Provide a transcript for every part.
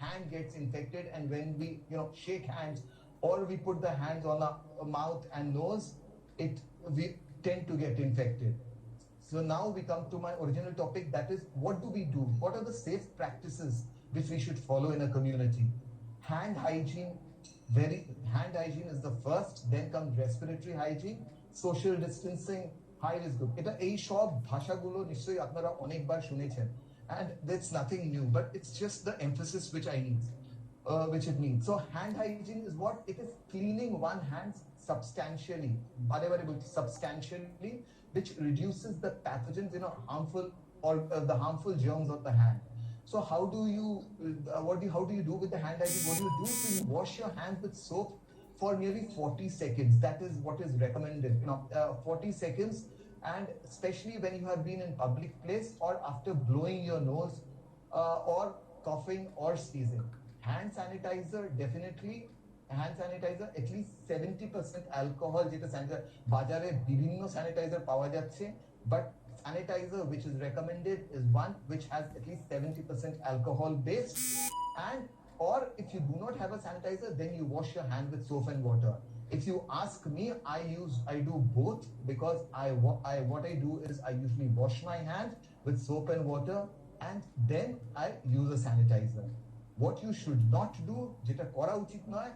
hand gets infected, and when we shake hands or we put the hands on our mouth and nose, we tend to get infected. So now we come to my original topic, that is, what do we do? What are the safe practices which we should follow in a community? Hand hygiene is the first, then comes respiratory hygiene, social distancing, high risk group. এটা এই সব ভাষাগুলো নিশ্চয়ই আপনারা অনেকবার শুনেছেন, and that's nothing new, but it's just the emphasis which it needs. So hand hygiene is what? It is cleaning one hand substantially, which reduces the pathogens, harmful or the harmful germs of the hand. So how do you do with the hand hygiene? What do you do? So you wash your hands with soap for nearly 40 seconds. That is what is recommended. 40 seconds, and especially when you have been in public place or after blowing your nose or coughing or sneezing. Hand sanitizer, definitely. Hand sanitizer, at least 70% alcohol, যেটা sanitizer বাজারে বিভিন্ন sanitizer পাওয়া যাচ্ছে, but sanitizer which is recommended is one which has at least 70% alcohol based. And or if you do not have a sanitizer, then you wash your hand with soap and water. If you ask me, I do both, because what I do is I usually wash my hand with soap and water, and then I use a sanitizer. What you should not do, যেটা করা উচিত নয়,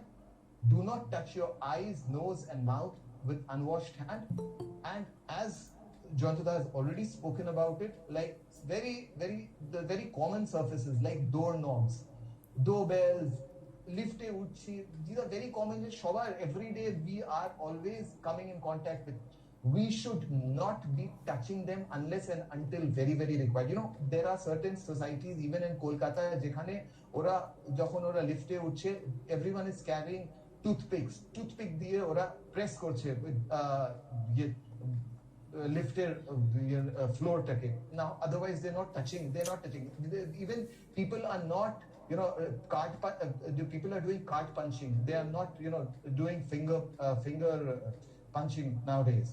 do not touch your eyes, nose and mouth with unwashed hand. And as Jontata has already spoken about it, like the very common surfaces like doorknobs, doorbells, lifte uchhi, these are very common. Every day we are always coming in contact with. We should not be touching them unless and until very, very required. There are certain societies, even in Kolkata, যেখানে ওরা যখন ওরা লিফটে উঠছে, everyone is carrying toothpick দিয়ে ওরা press করছে lifter floorটাকে. Now otherwise they're not touching. Even people are not people are doing card punching. They are not doing finger punching nowadays.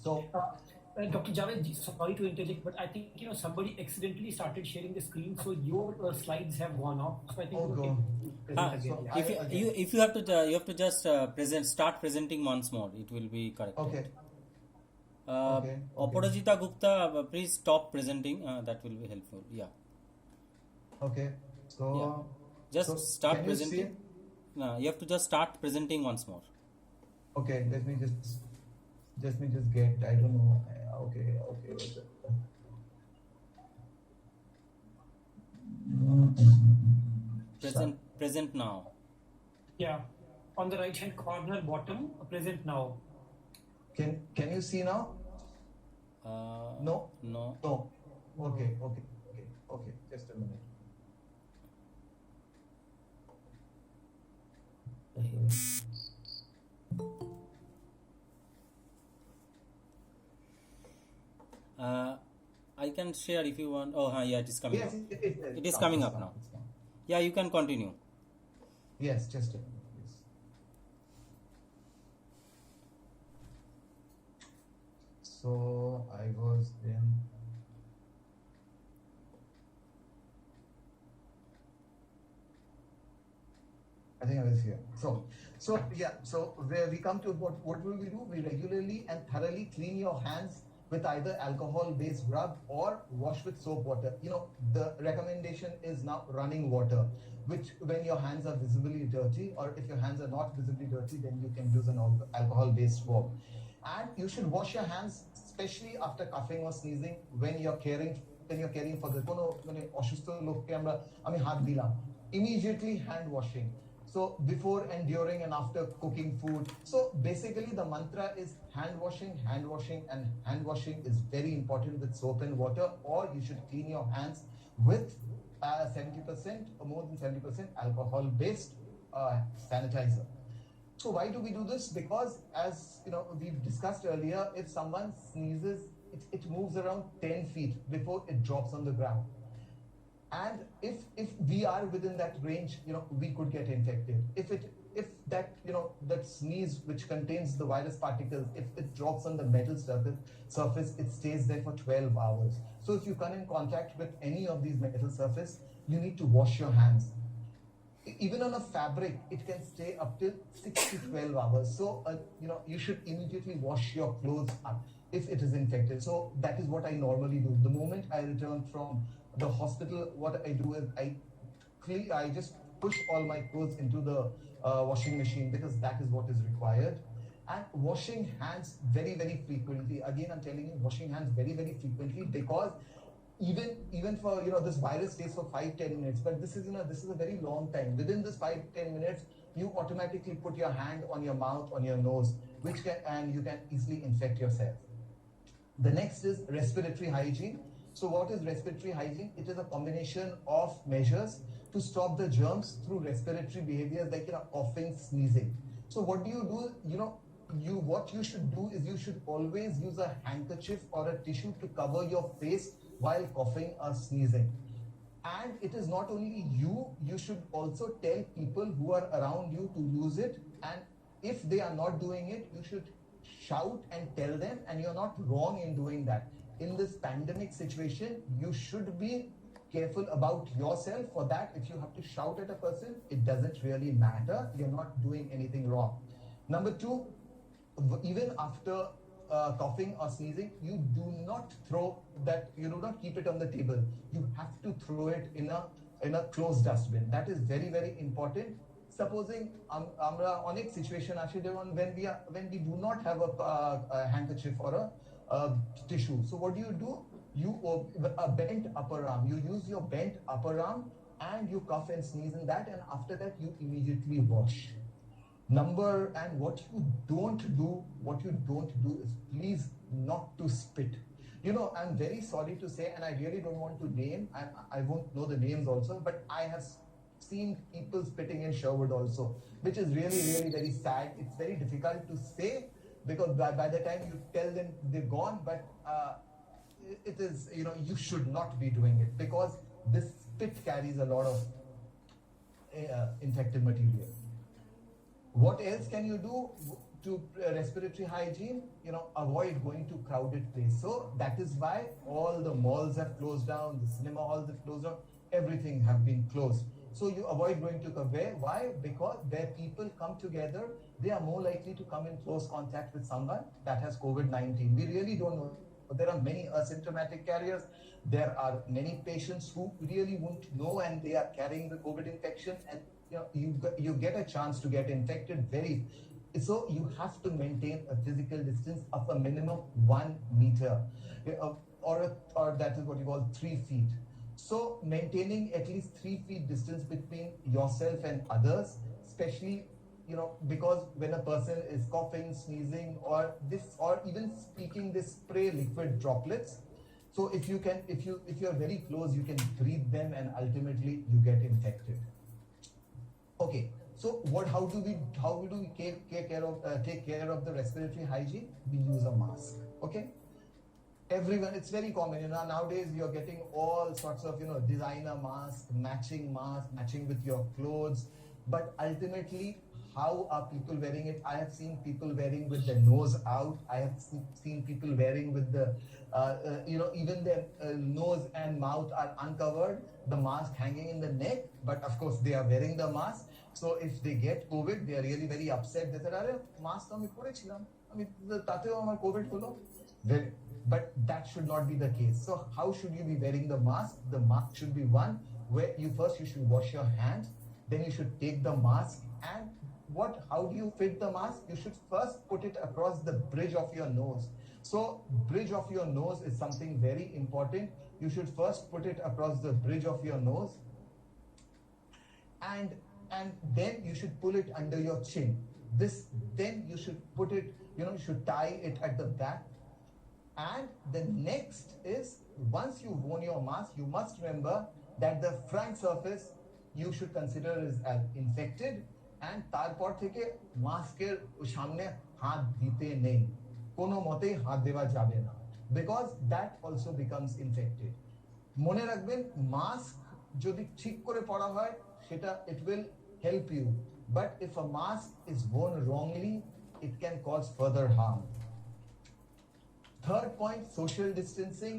So Dr. Javed, sorry to interject, but I think somebody accidentally started sharing the screen, so your slides have gone off. So I think if you have to just start presenting once more, it will be correct. Okay. Aparajita Gupta, please stop presenting. That will be helpful. Yeah. Okay. So just start presenting. No, you have to just start presenting once more. Okay. Let me just get. I don't know. Okay. Present now. Yeah, on the right hand corner bottom, present now. Can you see now? No. Okay. Just a minute. I can share if you want. Oh, yeah, it is coming Yes, up. It is coming up now. Yeah, you can continue. Yes, just a minute, please. So I was in. I think I was here. So where we come to what will we do? We regularly and thoroughly clean your hands with either alcohol-based rub or wash with soap water. The recommendation is now running water, which when your hands are visibly dirty, or if your hands are not visibly dirty, then you can use an alcohol-based swab. And you should wash your hands, especially after coughing or sneezing, when you're caring for the অসুস্থ লোককে আমি হাত দিলাম, immediately hand washing. So before and during and after cooking food. So basically the mantra is hand washing, and hand washing is very important with soap and water, or you should clean your hands with 70% or more than 70% alcohol-based sanitizer. So why do we do this? Because as we've discussed earlier, if someone sneezes, it moves around 10 feet before it drops on the ground. And if we are within that range, we could get infected. If that sneeze which contains the virus particles, if it drops on the metal surface, it stays there for 12 hours. So if you come in contact with any of these metal surface, you need to wash your hands. even on a fabric, it can stay up till 6 to 12 hours. So, you should immediately wash your clothes up if it is infected. So that is what I normally do. The moment I return from the hospital, what I do is I just push all my clothes into the washing machine, because that is what is required. And washing hands very, very frequently. Again, I'm telling you, washing hands very, very frequently, because even for this virus stays for 5-10 minutes, but this is a very long time. Within this 5-10 minutes, you automatically put your hand on your mouth, on your nose, and you can easily infect yourself. The next is respiratory hygiene. So what is respiratory hygiene? It is a combination of measures to stop the germs through respiratory behaviors like coughing, sneezing. So what do you do? What you should do is you should always use a handkerchief or a tissue to cover your face while coughing or sneezing. And it is not only you should also tell people who are around you to use it. And if they are not doing it, you should shout and tell them, and you're not wrong in doing that. In this pandemic situation, you should be careful about yourself. For that, if you have to shout at a person, it doesn't really matter. You're not doing anything wrong. Number two, even after coughing or sneezing, you do not keep it on the table. You have to throw it in a closed dustbin. That is very, very important. Supposing amra onek situation ashe when we do not have a handkerchief or a tissue. So what do? You a bent upper arm. You use your bent upper arm and you cough and sneeze in that, and after that you immediately wash. And what you don't do is please not to spit. I'm very sorry to say, and I really don't want to name, and I won't know the names also, but I have seen people spitting in Sherwood also, which is really, really very sad. It's very difficult to say, because by the time you tell them they're gone, but it is, you should not be doing it, because this spit carries a lot of infected material. What else can you do to respiratory hygiene? Avoid going to crowded places. So that is why all the malls have closed down, the cinema halls have closed down, everything have been closed. So you avoid going to where? Why? Because where people come together, they are more likely to come in close contact with someone that has COVID-19. We really don't know. There are many asymptomatic carriers. There are many patients who really won't know, and they are carrying the COVID infection, and you get a chance to get infected so you have to maintain a physical distance of a minimum 1 meter, or that is what you call 3 feet. So maintaining at least 3 feet distance between yourself and others, especially because when a person is coughing, sneezing, or even speaking, they spray liquid droplets. So if you're very close, you can breathe them, and ultimately you get infected. Okay, so how do we take care of the respiratory hygiene? We use a mask. Okay, everyone, it's very common. Nowadays you're getting all sorts of designer masks, matching with your clothes. But ultimately, how are people wearing it? I have seen people wearing with their nose out. I have seen people wearing with the even their nose and mouth are uncovered, the mask hanging in the neck, but of course they are wearing the mask. So if they get COVID, they are really very upset. They said, "Are mask ami porechilam, ami tateo amar COVID holo." But that should not be the case. So how should you be wearing the mask? The mask should be one where you should wash your hands, then you should take the mask, and how do you fit the mask? You should first put it across the bridge of your nose. So bridge of your nose is something very important. You should first put it across the bridge of your nose, and then you should pull it under your chin. Then you should put it, you should tie it at the back. And the next is, once you've worn your mask, you must remember that the front surface you should consider as infected, and তারপর থেকে মাস্কের সামনে হাত দিতে নেই, কোনো মতেই হাত দেওয়া যাবে না, because that also becomes infected. মনে রাখবেন, মাস্ক যদি ঠিক করে পরা হয়, সেটা it will help you, but if a mask is worn wrongly, it can cause further harm. Third point, social distancing.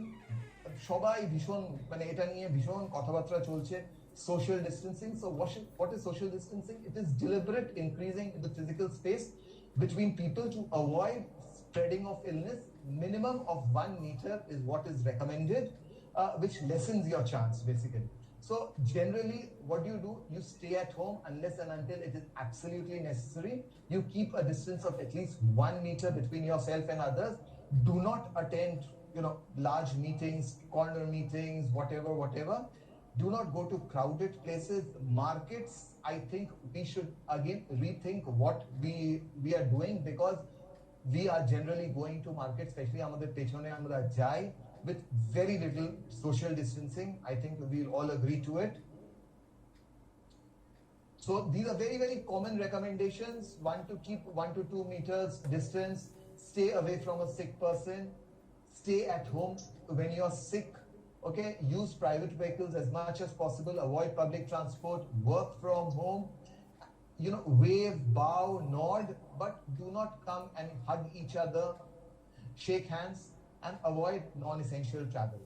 সবাই ভীষণ এটা নিয়ে ভীষণ কথাবার্তা চলছে, social distancing. So what is social distancing? It is deliberate increasing the physical space between people to avoid spreading of illness. Minimum of 1 meter is what is recommended, which lessens your chance basically. So generally, what do? You stay at home unless and until it is absolutely necessary. You keep a distance of at least 1 meter between yourself and others. Do not attend, large meetings, corner meetings, whatever. Do not go to crowded places, markets. I think we should again rethink what we are doing, because we are generally going to market, especially আমাদের পেছনে আমরা যাই, with very little social distancing. I think we'll all agree to it. So these are very, very common recommendations. One, to keep 1 to 2 meters distance, stay away from a sick person, stay at home when you're sick. Okay, use private vehicles as much as possible, avoid public transport, work from home, wave, bow, nod, but do not come and hug each other, shake hands, and avoid non-essential travel.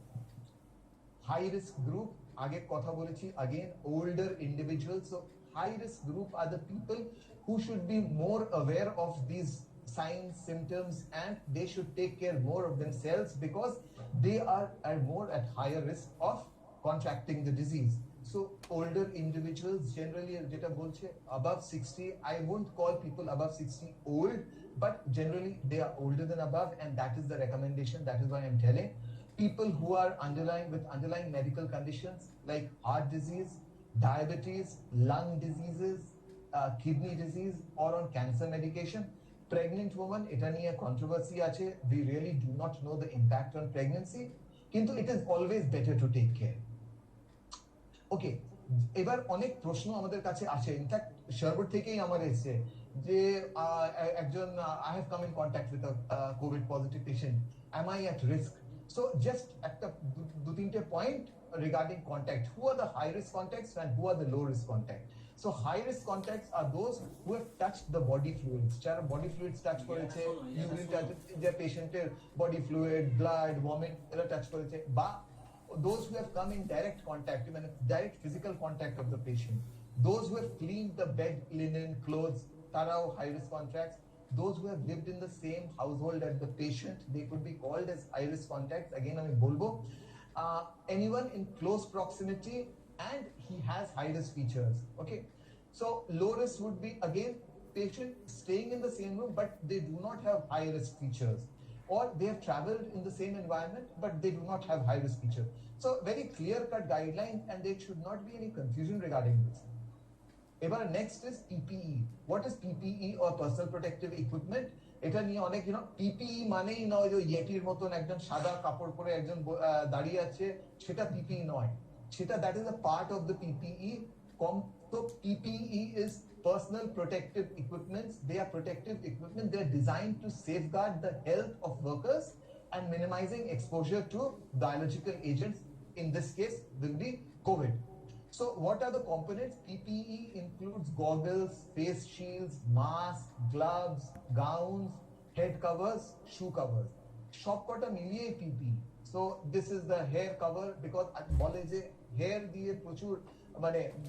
High risk group, aage kotha bolechi, again, older individuals. So high risk group are the people who should be more aware of these signs, symptoms, and they should take care more of themselves, because they are more at higher risk of contracting the disease. So older individuals, generally jeta bolche above 60, I won't call people above 60 old, but generally they are older than above, and that is the recommendation. That is why I'm telling people who are underlying medical conditions like heart disease, diabetes, lung diseases, kidney disease, or on cancer medication. Pregnant woman, এটা নিয়ে controversy আছে. We really do not know the impact on pregnancy, কিন্তু it is always better to take care. ওকে, এবার অনেক প্রশ্ন আমাদের কাছে আসে, ইনফ্যাক্ট শারবট থেকেই আমার এসেছে যে একজন I have come in contact with a covid positive patient, am I at risk? So just একটা দু তিনটে point regarding contact. Who are the high risk contacts and who are the low risk contact? So high risk contacts are those who have touched the body fluids. যারা body fluids touch করেছে, urine touch, যে পেশেন্টের body fluid, blood, vomit এরা touch করেছে, বা those who have come in direct contact, direct physical contact of the patient. Those who have cleaned the bed, linen, clothes, tarao high risk contacts. Those who have lived in the same household as the patient, they could be called as high risk contacts. Again, আমি বলবো, anyone in close proximity and he has high risk features. Okay, so low risk would be again patient staying in the same room but they do not have high risk features, or they have traveled in the same environment but they do not have high risk features. So very clear cut guidelines, and there should not be any confusion regarding this. এবার next is PPE. What is PPE, or personal protective equipment? এটা নিয়ে অনেক PPE মানেই নয় যে ইয়েটির মতন একজন সাদা কাপড় পরে একজন দাঁড়িয়ে আছে, সেটা PPE নয়, সেটা that is a part of the PPE. So PPE is personal protective equipments. They are protective equipment. They are designed to safeguard the health of workers and minimizing exposure to biological agents. In this case, will be COVID. So what are the components? PPE includes goggles, face shields, masks, gloves, gowns, head covers, shoe covers. সবকটা মিলিয়ে PPE. So this is the hair cover, because বলে যে hair দিয়ে প্রচুর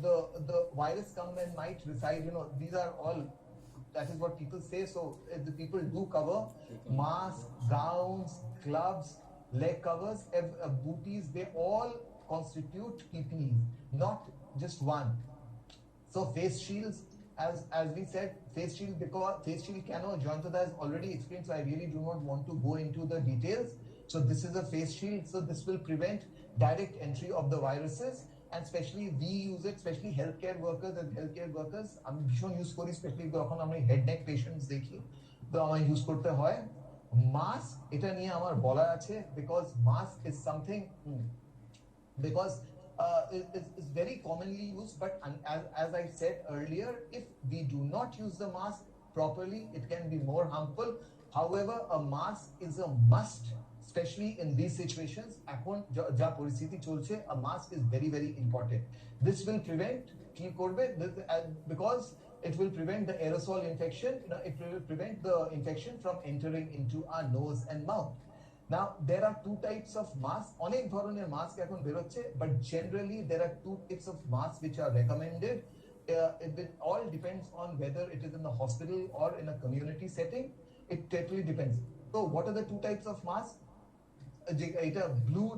the virus come and might reside, these are all, that is what people say. So the people do cover masks, gowns, gloves, leg covers, booties, they all constitute PPE, not just one. So face shields, as we said, face shield, because face shield Kano Joyantada has already explained, so I really do not want to go into the details. So this is a face shield, so this will prevent direct entry of the viruses, and especially we use it, especially healthcare workers. আমি ভীষণ use করি, specially যখন আমি head neck patients দেখি, তো আমার use করতে হয়। মাস্ক, এটা নিয়ে আমার বলা আছে, because mask is something, because it's very commonly used, but as I said earlier, if we do not use the mask properly, it can be more harmful. However, a mask is a must, especially in these situations. এখন যা পরিস্থিতি চলছে, a mask is very, very important. This will prevent, because it will prevent the aerosol infection, it will prevent the infection from entering into our nose and mouth. Now there are two types of masks. অনেক ধরনের mask এখন বের হচ্ছে, but generally there are two types of masks which are recommended. It all depends on whether it is in the hospital or in a community setting. It totally depends. So what are the two types of masks?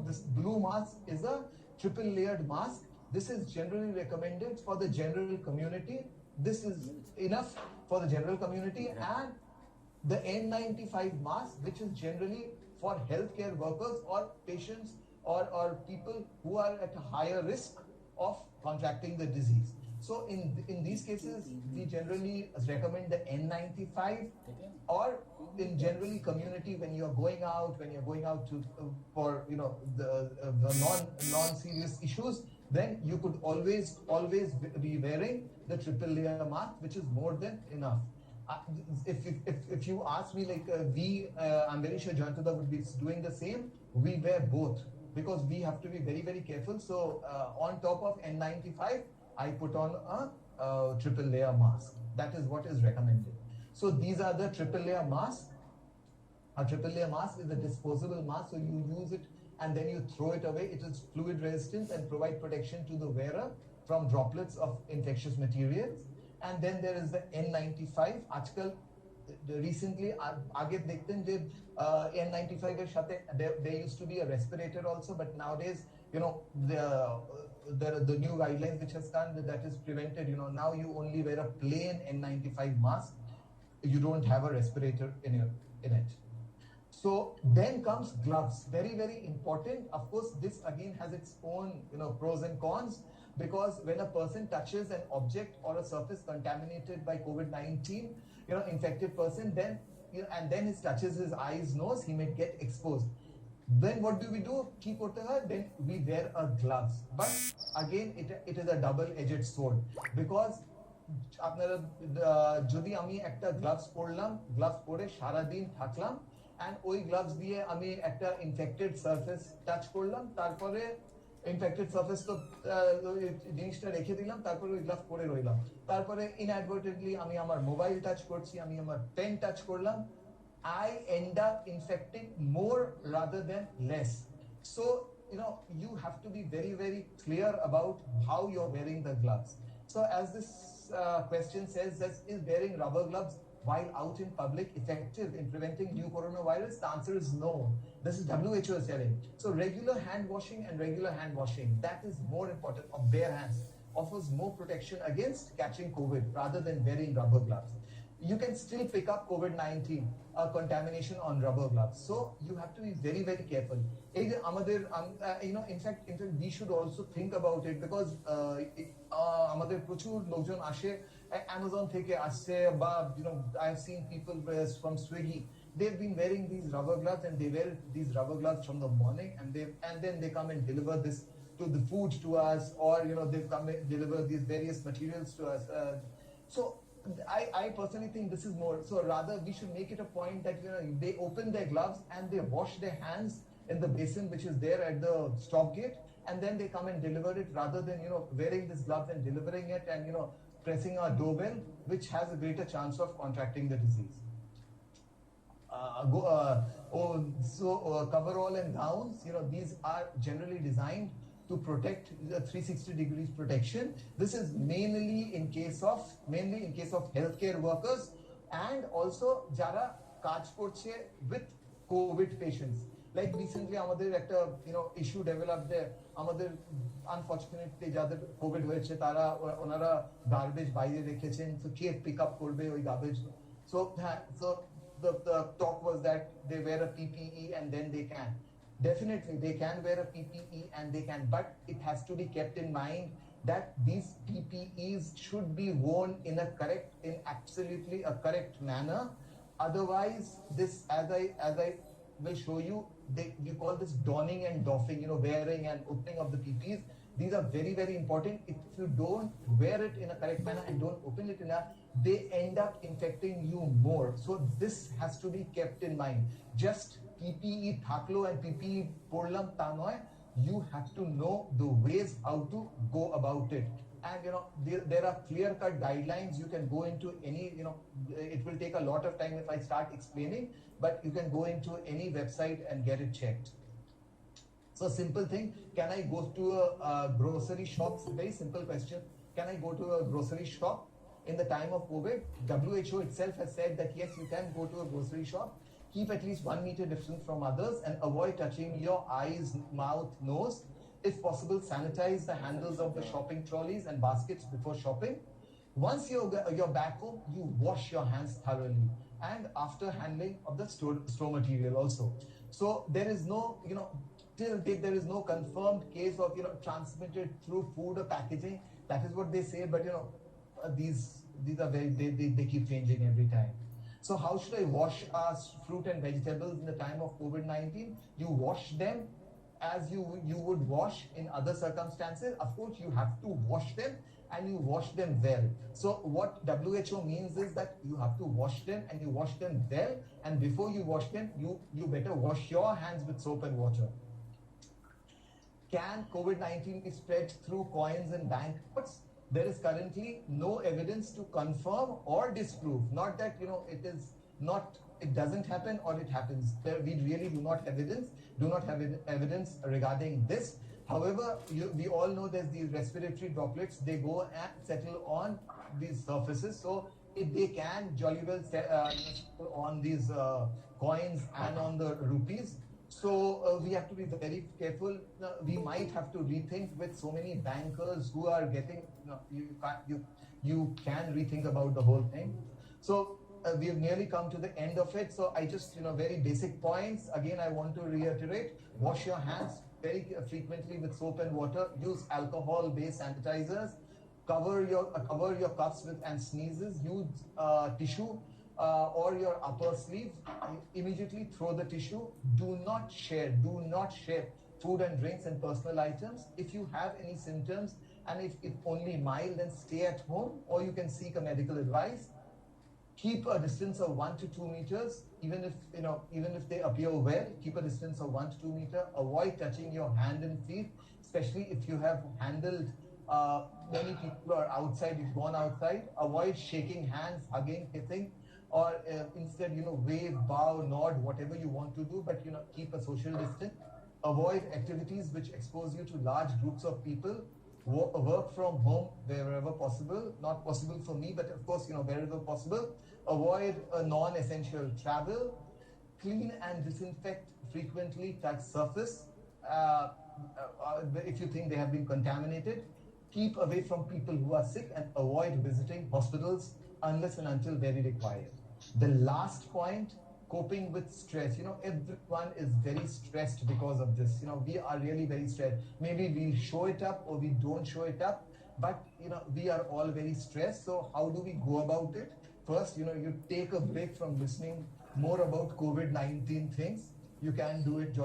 This blue mask is a triple layered mask. This is generally recommended for the general community. This is enough for the general community. And the N95 mask, which is generally for healthcare workers or patients or people who are at a higher risk of contracting the disease. So in these cases, we generally recommend the N95, or in generally community when you're going out to for the non-serious issues, then you could always be wearing the triple layer mask, which is more than enough. If you ask me, like I'm very sure Jayantudha would be doing the same. We wear both because we have to be very, very careful. So on top of N95, I put on a triple layer mask. That is what is recommended. So these are the triple layer masks. A triple layer mask is a disposable mask, so you use it and then you throw it away. It is fluid resistant and provide protection to the wearer from droplets of infectious materials. And then there is the N95. আজকাল recently আগে দেখতেন যে N95 এর সাথে there used to be a respirator also, but nowadays the new guidelines which has come that is prevented. Now you only wear a plain N95 mask. You don't have a respirator in it. So then comes gloves. Very, very important. Of course, this again has its own pros and cons, because when a person touches an object or a surface contaminated by COVID-19, infected person, then and then he touches his eyes, nose, he may get exposed. Then what do? Then we wear a gloves. But again, it is a double-edged sword, because আপনারা যদি আমি একটা gloves পরলাম, gloves পরে সারাদিন থাকলাম, and ওই gloves দিয়ে আমি একটা ইনফেক্টেড সারফেস টাচ করলাম, তারপরে ইনফেক্টেড সারফেস তো জিনিসটা রেখে দিলাম, তারপরে ওই গ্লাভস পরে রইলাম, তারপরে ইনঅ্যাডভার্টেন্টলি আমি আমার মোবাইল টাচ করছি, আমি আমার পেন টাচ করলাম, I end up infecting more rather than less. So you have to be very, very clear about how you're wearing the gloves. So as this question says, is wearing rubber gloves while out in public effective in preventing new coronavirus? The answer is no. This is WHO is telling. So regular hand washing, that is more important, of bare hands, offers more protection against catching COVID rather than wearing rubber gloves. You can still pick up COVID-19 contamination on rubber gloves. So you have to be very, very careful. In fact, we should also think about it, because আমাদের প্রচুর লোকজন আসে Amazon থেকে আসছে, বা I've seen people from Swiggy. They've been wearing these rubber gloves, and they wear these rubber gloves from the morning, and then they come and deliver this to the food to us, or they come and deliver these various materials to us. So I personally think this is more. So rather, we should make it a point that they open their gloves and they wash their hands in the basin which is there at the stop gate, and then they come and deliver it, rather than wearing this gloves and delivering it, and pressing a doorbell, which has a greater chance of contracting the disease. Coverall and gowns, these are generally designed to protect the 360 degrees protection. This is mainly in case of healthcare workers, and also jara কাজ করছে with COVID patients. Like recently আমাদের একটা issue developed there. আমাদের unfortunately যাদের COVID হয়েছে তারা ওনারা garbage বাইরে রেখেছেন, so কে pick up করবে ওই garbage? So the talk was that they wear a PPE and then they can. Definitely, they can wear a PPE and they can, but it has to be kept in mind that these PPEs should be worn in absolutely a correct manner. Otherwise, this, as I will show you, we call this donning and doffing, wearing and opening of the PPEs. These are very, very important. If you don't wear it in a correct manner and don't open it enough, they end up infecting you more. So this has to be kept in mind. Just PPE থাকলো and PPE পড়লাম তা নয়, you have to know the ways how to go about it. and there are clear-cut guidelines. You can go into any, it will take a lot of time if I start explaining, but you can go into any website and get it checked. So simple thing, can I go to a grocery shop? Very simple question. Can I go to a grocery shop? In the time of COVID, WHO itself has said that yes, you can go to a grocery shop. Keep at least 1 meter distance from others and avoid touching your eyes, mouth, nose. If possible, sanitize the handles of the shopping trolleys and baskets before shopping. Once you're back home, you wash your hands thoroughly, and after handling of the store material also. So there is no, till date there is no confirmed case of transmitted through food or packaging. That is what they say, but these are very, they keep changing every time. So how should I wash fruit and vegetables in the time of COVID-19? You wash them as you would wash in other circumstances. Of course, you have to wash them, and you wash them well. So what WHO means is that you have to wash them, and you wash them well, and before you wash them, you better wash your hands with soap and water. Can COVID-19 be spread through coins and bank notes? There is currently no evidence to confirm or disprove. Not that it doesn't happen or it happens. We really do not have evidence regarding this. However, we all know there's these respiratory droplets. They go and settle on these surfaces. So if they can jolly well on these coins and on the rupees. So we have to be very careful. We might have to rethink with so many bankers who are getting, you can rethink about the whole thing. So we have nearly come to the end of it. So I just, very basic points. Again, I want to reiterate, wash your hands very frequently with soap and water. Use alcohol-based sanitizers. Cover your coughs and sneezes. Use tissue or your upper sleeve. Immediately throw the tissue. Do not share food and drinks and personal items. If you have any symptoms, and if only mild, then stay at home, or you can seek a medical advice. Keep a distance of 1 to 2 meters, even if they appear well. Keep a distance of 1 to 2 meters. Avoid touching your hand and feet, especially if you have handled many people are outside. You've gone outside. Avoid shaking hands, hugging, kissing, or instead, wave, bow, nod, whatever you want to do, but keep a social distance. Avoid activities which expose you to large groups of people. Work from home wherever possible. Not possible for me, but of course, wherever possible. Avoid non-essential travel. Clean and disinfect frequently. Touch surface if you think they have been contaminated. Keep away from people who are sick, and avoid visiting hospitals unless and until very required. The last point, coping with stress. Everyone is very stressed because of this. We are really very stressed. Maybe we show it up or we don't show it up, but we are all very stressed. So how do we go about it? First, you take a break from listening more about COVID-19 things. You can do it